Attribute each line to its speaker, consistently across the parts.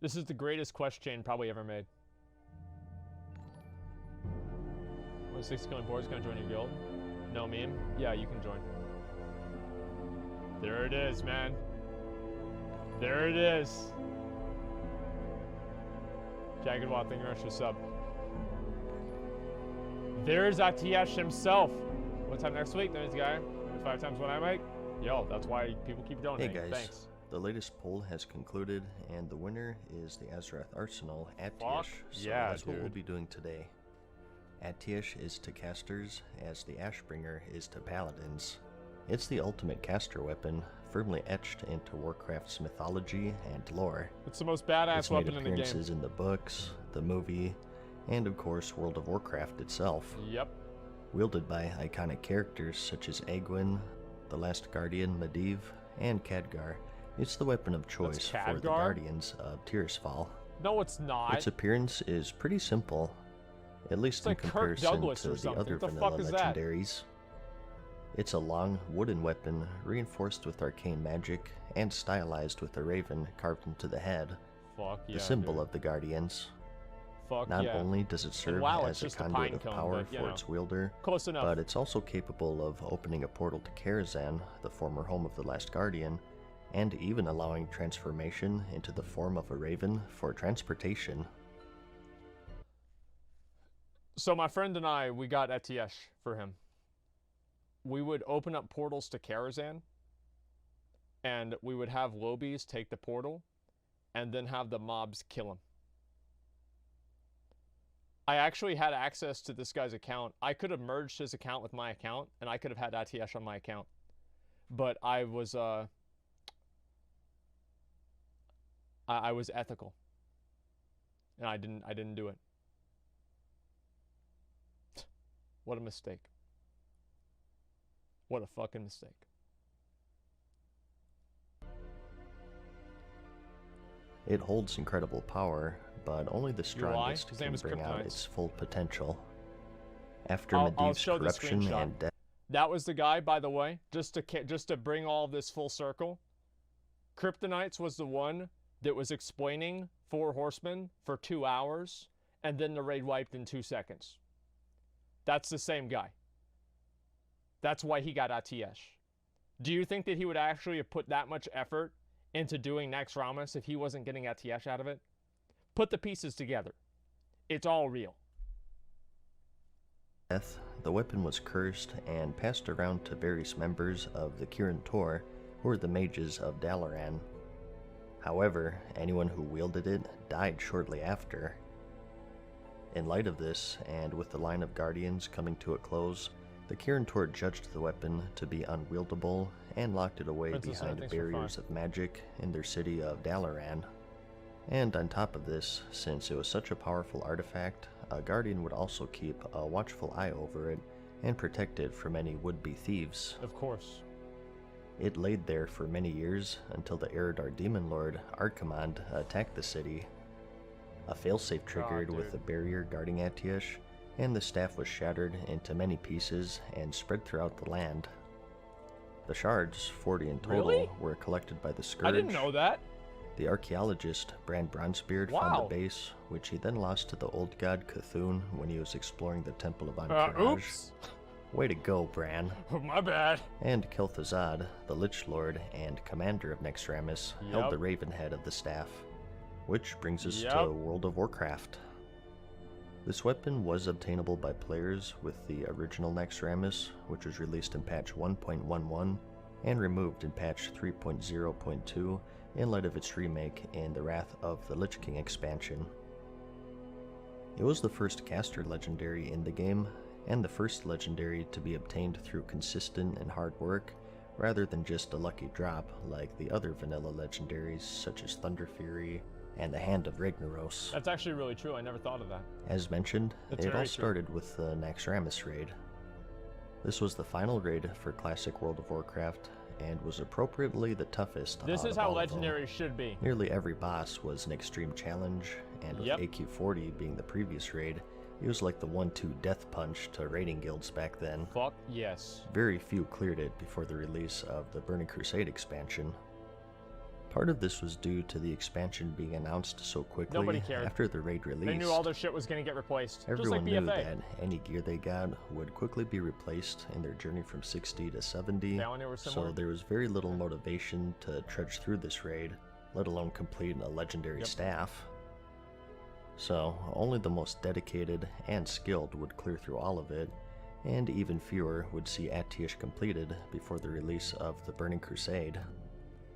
Speaker 1: This is the greatest quest chain probably ever made. What, 6 killing boards, can I join your guild? No meme? Yeah, you can join. There it is, man. There it is. Jagged Watt, thank you very much for sub. There's Atiesh himself. What time next week? There's the guy. 5 times what I make. Yo, that's why people keep donating.
Speaker 2: Hey guys,
Speaker 1: thanks.
Speaker 2: The latest poll has concluded, and the winner is the Azrath Arsenal, Atiesh. So
Speaker 1: yeah,
Speaker 2: that's what we'll
Speaker 1: dude.
Speaker 2: be doing today. Atiesh is to casters, as the Ashbringer is to paladins. It's the ultimate caster weapon, firmly etched into Warcraft's mythology and lore.
Speaker 1: It's the most badass
Speaker 2: It's made
Speaker 1: weapon in the game.
Speaker 2: appearances in the books, the movie, and of course World of Warcraft itself.
Speaker 1: Yep.
Speaker 2: Wielded by iconic characters such as Egwene, the Last Guardian Medivh, and Khadgar, it's the weapon of choice for the Guardians of Tirisfal.
Speaker 1: No, it's not.
Speaker 2: Its appearance is pretty simple, at least in
Speaker 1: like Kirk
Speaker 2: comparison
Speaker 1: Douglas
Speaker 2: to
Speaker 1: or
Speaker 2: the
Speaker 1: something.
Speaker 2: other
Speaker 1: What the
Speaker 2: vanilla
Speaker 1: fuck is that?
Speaker 2: legendaries. It's a long, wooden weapon reinforced with arcane magic and stylized with a raven carved into the head,
Speaker 1: Fuck yeah,
Speaker 2: the symbol
Speaker 1: dude.
Speaker 2: of the Guardians.
Speaker 1: Fuck
Speaker 2: Not
Speaker 1: yeah.
Speaker 2: only does it serve
Speaker 1: WoW,
Speaker 2: as
Speaker 1: it's
Speaker 2: a
Speaker 1: just a
Speaker 2: conduit
Speaker 1: pine
Speaker 2: of
Speaker 1: cone,
Speaker 2: power
Speaker 1: but, you
Speaker 2: for
Speaker 1: know,
Speaker 2: its wielder,
Speaker 1: close enough.
Speaker 2: but it's also capable of opening a portal to Karazhan, the former home of the Last Guardian, and even allowing transformation into the form of a raven for transportation.
Speaker 1: So my friend and I, we got Atiesh for him. We would open up portals to Karazhan, and we would have lobies take the portal, and then have the mobs kill him. I actually had access to this guy's account. I could have merged his account with my account, and I could have had Atiesh on my account. But I was I was ethical, and I didn't do it. What a mistake. What a fucking mistake.
Speaker 2: It holds incredible power, but only the strongest
Speaker 1: His name
Speaker 2: can
Speaker 1: is
Speaker 2: bring out
Speaker 1: Kryptonite.
Speaker 2: its full potential. After
Speaker 1: I'll
Speaker 2: Medivh's
Speaker 1: show the
Speaker 2: corruption
Speaker 1: screenshot.
Speaker 2: and death,
Speaker 1: That was the guy, by the way, just to bring all of this full circle. Kryptonites was the one that was explaining 4 Horsemen for 2 hours, and then the raid wiped in 2 seconds. That's the same guy. That's why he got Atiesh. Do you think that he would actually have put that much effort into doing Naxxramas if he wasn't getting Atiesh out of it? Put the pieces together. It's all real.
Speaker 2: the weapon was cursed and passed around to various members of the Kirin Tor, who were the mages of Dalaran. However, anyone who wielded it died shortly after. In light of this, and with the line of guardians coming to a close, the Kirin Tor judged the weapon to be unwieldable and locked it away
Speaker 1: Princess,
Speaker 2: behind
Speaker 1: thanks for
Speaker 2: barriers of magic in their city of Dalaran. And on top of this, since it was such a powerful artifact, a guardian would also keep a watchful eye over it and protect it from any would-be thieves.
Speaker 1: Of course.
Speaker 2: It laid there for many years until the Eridar Demon Lord, Archimand, attacked the city. A failsafe triggered with a barrier guarding Atiesh, and the staff was shattered into many pieces and spread throughout the land. The shards, 40 in total,
Speaker 1: Really?
Speaker 2: were collected by the Scourge.
Speaker 1: I didn't know that.
Speaker 2: The archaeologist Brand Bronzebeard found the base, which he then lost to the old god Cthulhu when he was exploring the Temple of Ankh-Morporj.
Speaker 1: Oops.
Speaker 2: Way to go, Bran.
Speaker 1: My bad.
Speaker 2: And Kel'Thuzad, the Lich Lord and commander of Naxxramas, held the Raven head of the staff. Which brings us to World of Warcraft. This weapon was obtainable by players with the original Naxxramas, which was released in patch 1.11 and removed in patch 3.0.2 in light of its remake in the Wrath of the Lich King expansion. It was the first caster legendary in the game, and the first legendary to be obtained through consistent and hard work, rather than just a lucky drop like the other vanilla legendaries such as Thunder Fury and the Hand of Ragnaros.
Speaker 1: That's actually really true. I never thought of that.
Speaker 2: As mentioned,
Speaker 1: That's
Speaker 2: it all
Speaker 1: very
Speaker 2: started with the Naxxramas raid. This was the final raid for Classic World of Warcraft, and was appropriately the toughest.
Speaker 1: This
Speaker 2: out
Speaker 1: is
Speaker 2: of
Speaker 1: how
Speaker 2: all of them.
Speaker 1: legendary should be.
Speaker 2: Nearly every boss was an extreme challenge, and with AQ40 being the previous raid, it was like the 1-2 death punch to raiding guilds back then.
Speaker 1: Fuck yes.
Speaker 2: Very few cleared it before the release of the Burning Crusade expansion. Part of this was due to the expansion being announced so quickly
Speaker 1: Nobody cared.
Speaker 2: after the raid release.
Speaker 1: They knew all their shit was going to get replaced.
Speaker 2: Everyone
Speaker 1: just like
Speaker 2: knew
Speaker 1: BFA.
Speaker 2: that any gear they got would quickly be replaced in their journey from 60 to 70, so there was very little motivation to trudge through this raid, let alone complete a legendary staff. So only the most dedicated and skilled would clear through all of it, and even fewer would see Atiesh completed before the release of the Burning Crusade.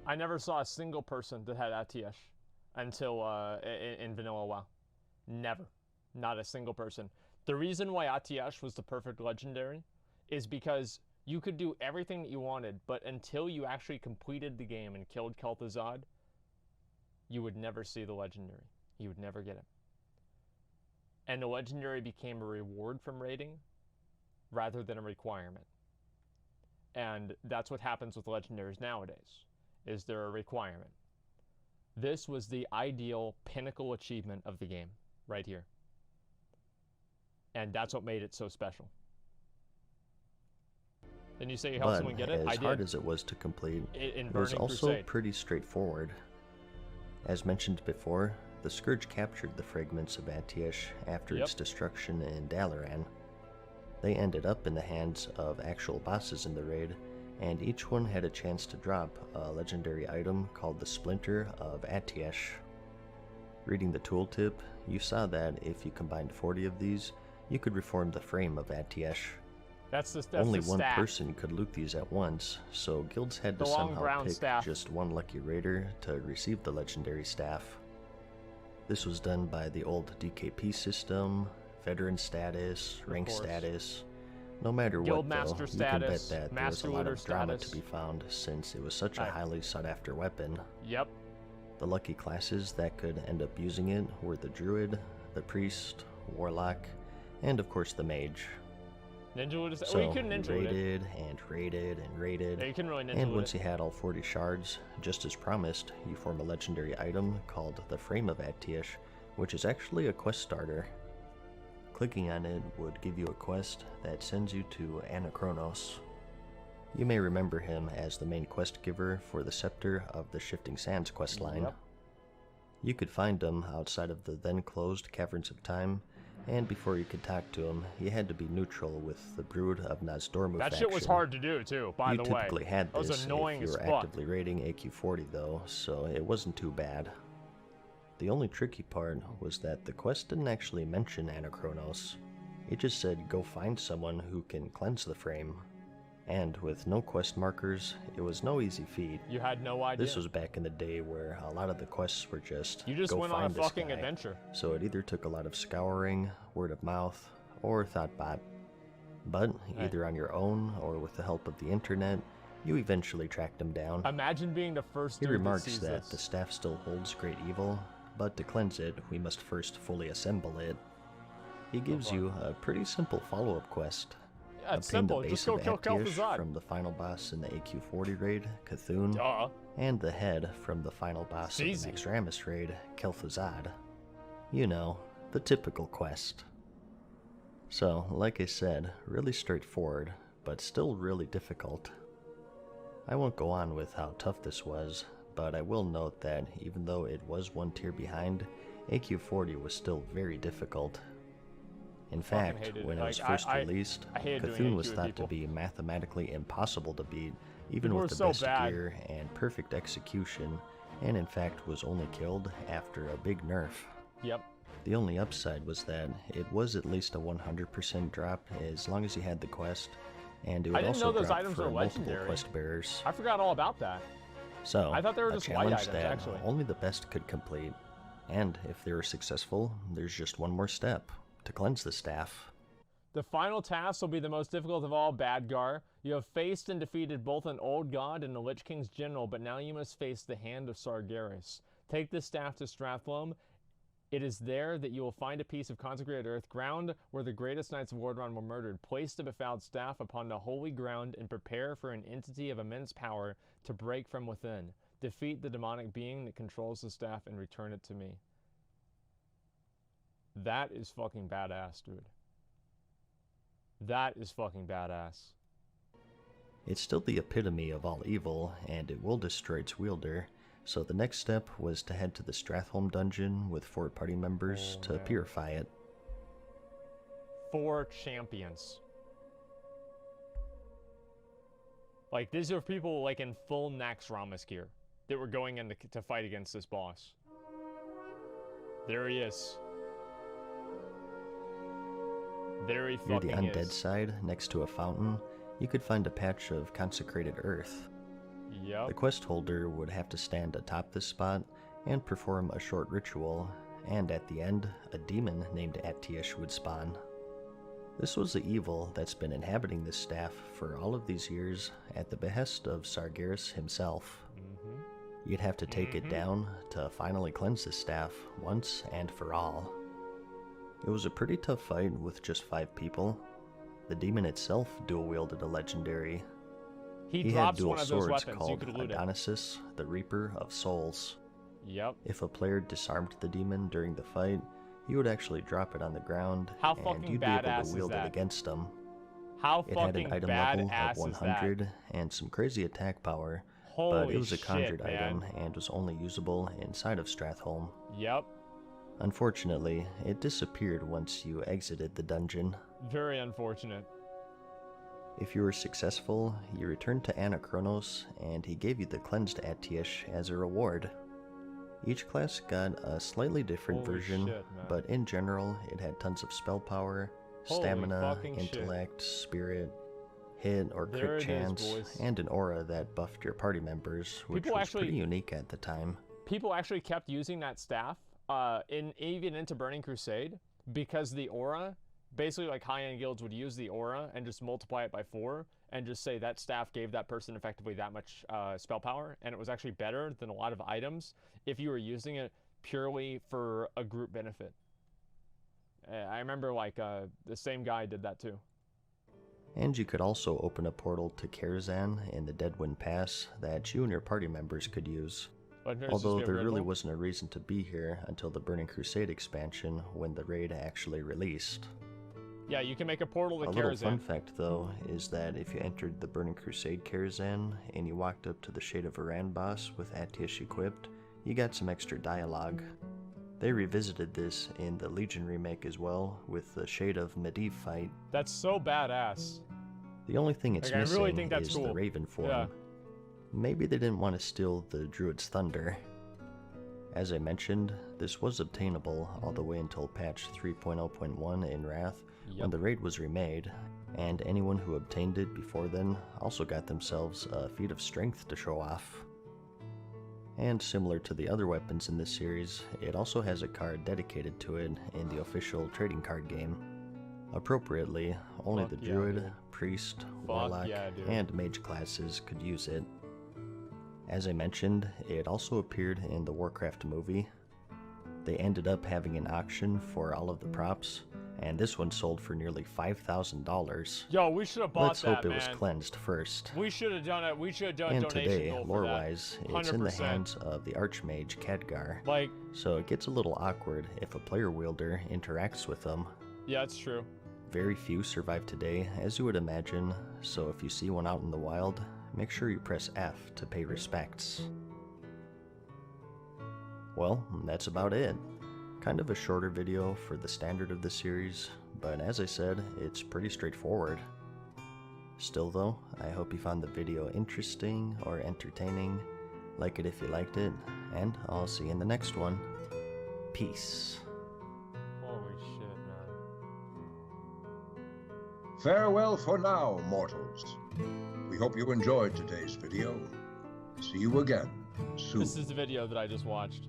Speaker 1: I never saw a single person that had Atiesh until in Vanilla WoW. Never. Not a single person. The reason why Atiesh was the perfect legendary is because you could do everything that you wanted, but until you actually completed the game and killed Kel'Thuzad, you would never see the legendary. You would never get it. And the legendary became a reward from raiding rather than a requirement. And that's what happens with legendaries nowadays. Is there a requirement? This was the ideal pinnacle achievement of the game, right here. And that's what made it so special. Then you say you helped someone get it?
Speaker 2: As hard as it was to complete, it was also pretty straightforward. As mentioned before, the Scourge captured the fragments of Atiesh after its destruction in Dalaran. They ended up in the hands of actual bosses in the raid, and each one had a chance to drop a legendary item called the Splinter of Atiesh. Reading the tooltip, you saw that if you combined 40 of these, you could reform the frame of Atiesh. Only one person could loot these at once, so guilds had to somehow pick just one lucky raider to receive the legendary staff. This was done by the old DKP system, veteran status, rank status. No matter what, though, you can bet that there was a lot of drama to be found since it was such a highly sought-after weapon.
Speaker 1: Yep.
Speaker 2: The lucky classes that could end up using it were the Druid, the Priest, Warlock, and of course the Mage.
Speaker 1: Ninja would
Speaker 2: so you couldn't ninja raided and raided and raided,
Speaker 1: yeah, you couldn't really ninja
Speaker 2: and once you had all 40 shards, just as promised, you form a legendary item called the Frame of Atiesh, which is actually a quest starter. Clicking on it would give you a quest that sends you to Naxxramas. You may remember him as the main quest giver for the Scepter of the Shifting Sands questline.
Speaker 1: Yep.
Speaker 2: You could find him outside of the then closed Caverns of Time, and before you could talk to him, you had to be neutral with the Brood of Nazdormu
Speaker 1: That
Speaker 2: faction.
Speaker 1: shit was hard to do too, by the way.
Speaker 2: You typically had this
Speaker 1: was annoying
Speaker 2: if you were actively raiding AQ40 though, so it wasn't too bad. The only tricky part was that the quest didn't actually mention Naxxramas. It just said go find someone who can cleanse the frame. And with no quest markers, it was no easy feat.
Speaker 1: You had no idea.
Speaker 2: This was back in the day where a lot of the quests were just
Speaker 1: you just
Speaker 2: go
Speaker 1: went
Speaker 2: find
Speaker 1: on a
Speaker 2: this
Speaker 1: fucking
Speaker 2: guy.
Speaker 1: adventure.
Speaker 2: So it either took a lot of scouring, word of mouth, or thoughtbot. But either on your own or with the help of the internet, you eventually tracked him down.
Speaker 1: Imagine being the first
Speaker 2: dude
Speaker 1: He
Speaker 2: remarks
Speaker 1: that
Speaker 2: the staff still holds great evil, but to cleanse it, we must first fully assemble it. He gives you a pretty simple follow-up quest.
Speaker 1: Yeah, it's
Speaker 2: Obtain
Speaker 1: simple.
Speaker 2: the
Speaker 1: Just
Speaker 2: base
Speaker 1: go
Speaker 2: of
Speaker 1: kill
Speaker 2: Atiesh
Speaker 1: Kel'Thuzad
Speaker 2: from the final boss in the AQ40 raid, Cthulhu,
Speaker 1: Duh.
Speaker 2: and the head from the final boss of the Naxxramas raid, Kel'Thuzad. You know, the typical quest. So, like I said, really straightforward, but still really difficult. I won't go on with how tough this was, but I will note that even though it was one tier behind, AQ40 was still very difficult. In fact, when it was first released, Cthulhu was thought to be mathematically impossible to beat, even with the best gear and perfect execution, and in fact was only killed after a big nerf.
Speaker 1: Yep.
Speaker 2: The only upside was that it was at least a 100% drop as long as you had the quest, and it would also drop for multiple quest bearers.
Speaker 1: I forgot all about that.
Speaker 2: So,
Speaker 1: I thought they were just white items,
Speaker 2: that
Speaker 1: actually.
Speaker 2: Only the best could complete, and if they were successful, there's just one more step, to cleanse the staff.
Speaker 1: The final task will be the most difficult of all, Badgar. You have faced and defeated both an old god and the Lich King's general, but now you must face the hand of Sargeras. Take this staff to Strathlum. It is there that you will find a piece of consecrated earth, ground where the greatest knights of Wardron were murdered. Place the befouled staff upon the holy ground and prepare for an entity of immense power to break from within. Defeat the demonic being that controls the staff and return it to me. That is fucking badass, dude. That is fucking badass.
Speaker 2: It's still the epitome of all evil, and it will destroy its wielder, So the next step was to head to the Stratholme dungeon with 4 party members to purify it.
Speaker 1: 4 champions. Like, these are people, like, in full Naxxramas gear that were going in to fight against this boss. There he is. There he fucking is.
Speaker 2: Near the undead side, next to a fountain, you could find a patch of consecrated earth.
Speaker 1: Yep.
Speaker 2: The quest holder would have to stand atop this spot and perform a short ritual, and at the end, a demon named Atiesh would spawn. This was the evil that's been inhabiting this staff for all of these years at the behest of Sargeras himself. You'd have to take it down to finally cleanse this staff once and for all. It was a pretty tough fight with just 5 people. The demon itself dual-wielded a legendary. He had dual swords called Adonisis, the Reaper of Souls.
Speaker 1: Yep.
Speaker 2: If a player disarmed the demon during the fight, he would actually drop it on the ground, and you'd be able to wield it against him.
Speaker 1: It had an item level of 100
Speaker 2: and some crazy attack power, but it was a conjured item and was only usable inside of Stratholme.
Speaker 1: Yep.
Speaker 2: Unfortunately, it disappeared once you exited the dungeon.
Speaker 1: Very unfortunate.
Speaker 2: If you were successful, you returned to Anachronos, and he gave you the cleansed Atiesh as a reward. Each class got a slightly different version, but in general, it had tons of spell power, stamina, intellect, spirit, hit or crit chance, and an aura that buffed your party members, which was pretty unique at the time.
Speaker 1: People actually kept using that staff even into Burning Crusade, because the aura, basically like high-end guilds would use the aura and just multiply it by 4 and just say that staff gave that person effectively that much spell power, and it was actually better than a lot of items if you were using it purely for a group benefit. I remember like the same guy did that too.
Speaker 2: And you could also open a portal to Karazhan in the Deadwind Pass that you and your party members could use. Although there really wasn't a reason to be here until the Burning Crusade expansion when the raid actually released.
Speaker 1: Yeah, you can make a portal to Karazhan.
Speaker 2: A little fun fact though is that if you entered the Burning Crusade Karazhan and you walked up to the Shade of Varan boss with Atiesh equipped, you got some extra dialogue. They revisited this in the Legion remake as well, with the Shade of Medivh fight.
Speaker 1: That's so badass.
Speaker 2: The only thing it's missing is the Raven form. Yeah. Maybe they didn't want to steal the Druid's Thunder. As I mentioned, this was obtainable all the way until patch 3.0.1 in Wrath, when the raid was remade, and anyone who obtained it before then also got themselves a feat of strength to show off. And similar to the other weapons in this series, it also has a card dedicated to it in the official trading card game. Appropriately, only the Druid, Priest, Warlock, and Mage classes could use it. As I mentioned, it also appeared in the Warcraft movie. They ended up having an auction for all of the props, and this one sold for nearly $5,000.
Speaker 1: Yo, we should have bought
Speaker 2: Let's hope it was cleansed first.
Speaker 1: We should have done it. We should have done a
Speaker 2: and
Speaker 1: donation
Speaker 2: today,
Speaker 1: goal for
Speaker 2: lore-wise, it's in the hands of the Archmage Khadgar. So it gets a little awkward if a player wielder interacts with them.
Speaker 1: Yeah, it's true.
Speaker 2: Very few survive today, as you would imagine, so if you see one out in the wild, make sure you press F to pay respects. Well, that's about it. Kind of a shorter video for the standard of the series, but as I said, it's pretty straightforward. Still though, I hope you found the video interesting or entertaining. Like it if you liked it, and I'll see you in the next one. Peace.
Speaker 1: Holy shit, man.
Speaker 3: Farewell for now, mortals. We hope you enjoyed today's video. See you again soon.
Speaker 1: This is the video that I just watched.